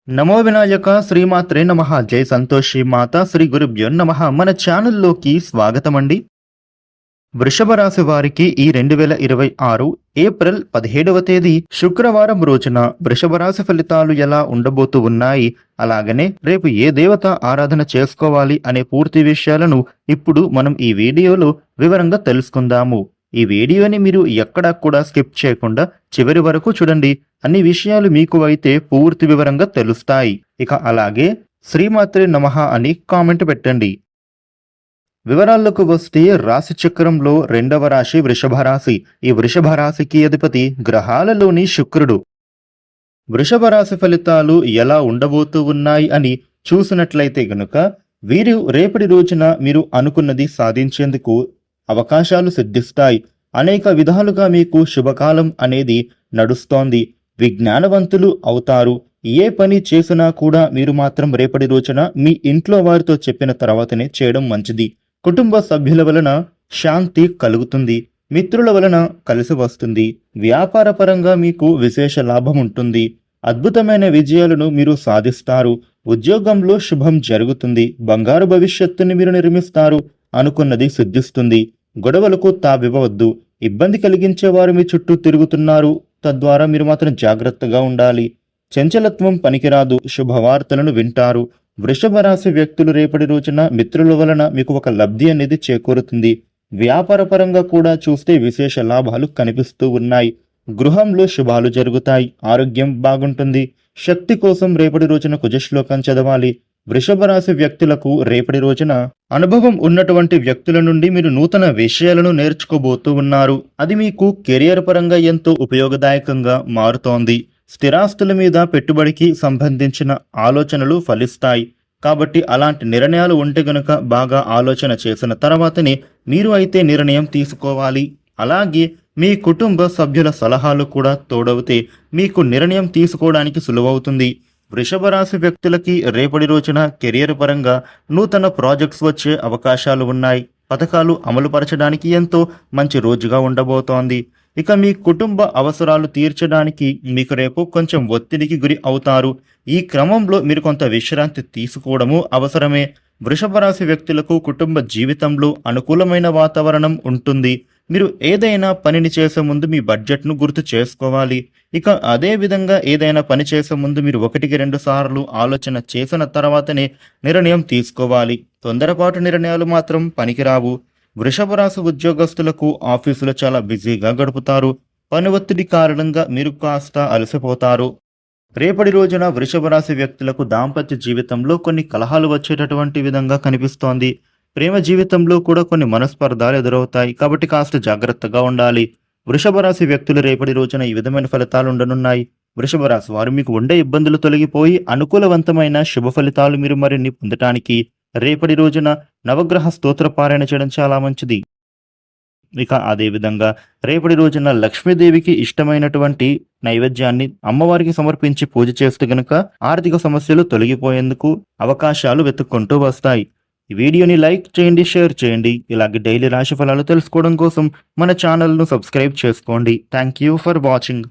నమో వినాయక శ్రీమాత్రే నమః. జై సంతోషి మాత శ్రీ గురుభ్యో నమః. మన ఛానల్లోకి స్వాగతం అండి. వృషభ రాశి వారికి ఈ 2026 ఏప్రిల్ 17వ తేదీ శుక్రవారం రోజున వృషభ రాశి ఫలితాలు ఎలా ఉండబోతూ ఉన్నాయి, అలాగనే రేపు ఏ దేవత ఆరాధన చేసుకోవాలి అనే పూర్తి విషయాలను ఇప్పుడు మనం ఈ వీడియోలో వివరంగా తెలుసుకుందాము. ఈ వీడియోని మీరు ఎక్కడా కూడా స్కిప్ చేయకుండా చివరి వరకు చూడండి. అన్ని విషయాలు మీకు అయితే పూర్తి వివరంగా తెలుస్తాయి. ఇక అలాగే శ్రీమాత్రే నమః అని కామెంట్ పెట్టండి. వివరాల్లోకి వస్తే రాశి చక్రంలో రెండవ రాశి వృషభ రాశి. ఈ వృషభ రాశికి అధిపతి గ్రహాలలోని శుక్రుడు. వృషభ రాశి ఫలితాలు ఎలా ఉండబోతూ ఉన్నాయి అని చూసినట్లయితే గనుక వీరు రేపటి రోజున మీరు అనుకున్నది సాధించేందుకు అవకాశాలు సిద్ధిస్తాయి. అనేక విధాలుగా మీకు శుభకాలం అనేది నడుస్తోంది. విజ్ఞానవంతులు అవుతారు. ఏ పని చేసినా కూడా మీరు మాత్రం రేపటి రోజున మీ ఇంట్లో వారితో చెప్పిన తర్వాతనే చేయడం మంచిది. కుటుంబ సభ్యుల వలన శాంతి కలుగుతుంది. మిత్రుల వలన కలిసి వస్తుంది. వ్యాపార పరంగా మీకు విశేష లాభం ఉంటుంది. అద్భుతమైన విజయాలను మీరు సాధిస్తారు. ఉద్యోగంలో శుభం జరుగుతుంది. బంగారు భవిష్యత్తుని మీరు నిర్మిస్తారు. అనుకున్నది సిద్ధిస్తుంది. గొడవలకు తావివ్వవద్దు. ఇబ్బంది కలిగించేవారు మీ చుట్టూ తిరుగుతున్నారు. తద్వారా మీరు మాత్రం జాగ్రత్తగా ఉండాలి. చంచలత్వం పనికిరాదు. శుభవార్తలను వింటారు. వృషభ రాశి వ్యక్తులు రేపటి రోజున మిత్రుల వలన మీకు ఒక లబ్ధి అనేది చేకూరుతుంది. వ్యాపార పరంగా కూడా చూస్తే విశేష లాభాలు కనిపిస్తూ ఉన్నాయి. గృహంలో శుభాలు జరుగుతాయి. ఆరోగ్యం బాగుంటుంది. శక్తి కోసం రేపటి రోజున కుజశ్లోకం చదవాలి. వృషభ రాశి వ్యక్తులకు రేపటి రోజున అనుభవం ఉన్నటువంటి వ్యక్తుల నుండి మీరు నూతన విషయాలను నేర్చుకోబోతూ ఉన్నారు. అది మీకు కెరియర్ పరంగా ఎంతో ఉపయోగదాయకంగా మారుతోంది. స్థిరాస్తుల మీద పెట్టుబడికి సంబంధించిన ఆలోచనలు ఫలిస్తాయి. కాబట్టి అలాంటి నిర్ణయాలు ఉంటే గనుక బాగా ఆలోచన చేసిన తర్వాతనే మీరు అయితే నిర్ణయం తీసుకోవాలి. అలాగే మీ కుటుంబ సభ్యుల సలహాలు కూడా తోడవుతే మీకు నిర్ణయం తీసుకోవడానికి సులువవుతుంది. వృషభ రాశి వ్యక్తులకి రేపటి రోజున కెరియర్ పరంగా నూతన ప్రాజెక్ట్స్ వచ్చే అవకాశాలు ఉన్నాయి. పథకాలు అమలుపరచడానికి ఎంతో మంచి రోజుగా ఉండబోతోంది. ఇక మీ కుటుంబ అవసరాలు తీర్చడానికి మీకు రేపు కొంచెం ఒత్తిడికి గురి అవుతారు. ఈ క్రమంలో మీరు కొంత విశ్రాంతి తీసుకోవడము అవసరమే. వృషభ రాశి వ్యక్తులకు కుటుంబ జీవితంలో అనుకూలమైన వాతావరణం ఉంటుంది. మీరు ఏదైనా పనిని చేసే ముందు మీ బడ్జెట్ను గుర్తు చేసుకోవాలి. ఇక అదే విధంగా ఏదైనా పని చేసే ముందు మీరు 1-2 సార్లు ఆలోచన చేసిన తర్వాతనే నిర్ణయం తీసుకోవాలి. తొందరపాటు నిర్ణయాలు మాత్రం పనికిరావు. వృషభ రాశి ఉద్యోగస్తులకు ఆఫీసులో చాలా బిజీగా గడుపుతారు. పని ఒత్తిడి కారణంగా మీరు కాస్త అలసిపోతారు. రేపటి రోజున వృషభ రాశి వ్యక్తులకు దాంపత్య జీవితంలో కొన్ని కలహాలు వచ్చేటటువంటి విధంగా కనిపిస్తోంది. ప్రేమ జీవితంలో కూడా కొన్ని మనస్పర్ధాలు ఎదురవుతాయి. కాబట్టి కాస్త జాగ్రత్తగా ఉండాలి. వృషభ రాశి వ్యక్తులు రేపటి రోజున ఈ విధమైన ఫలితాలు ఉండనున్నాయి. వృషభ రాశి వారు మీకు ఉండే ఇబ్బందులు తొలగిపోయి అనుకూలవంతమైన శుభ ఫలితాలు మీరు మరిన్ని పొందటానికి రేపటి రోజున నవగ్రహ స్తోత్ర పారాయణ చేయడం చాలా మంచిది. ఇక అదేవిధంగా రేపటి రోజున లక్ష్మీదేవికి ఇష్టమైనటువంటి నైవేద్యాన్ని అమ్మవారికి సమర్పించి పూజ చేస్తే గనుక ఆర్థిక సమస్యలు తొలగిపోయేందుకు అవకాశాలు వెతుక్కుంటూ వస్తాయి. ఈ వీడియోని లైక్ చేయండి, షేర్ చేయండి. ఇలాగే డైలీ రాశి ఫలాలు తెలుసుకోవడం కోసం మన ఛానల్ను సబ్స్క్రైబ్ చేసుకోండి. Thank you for watching.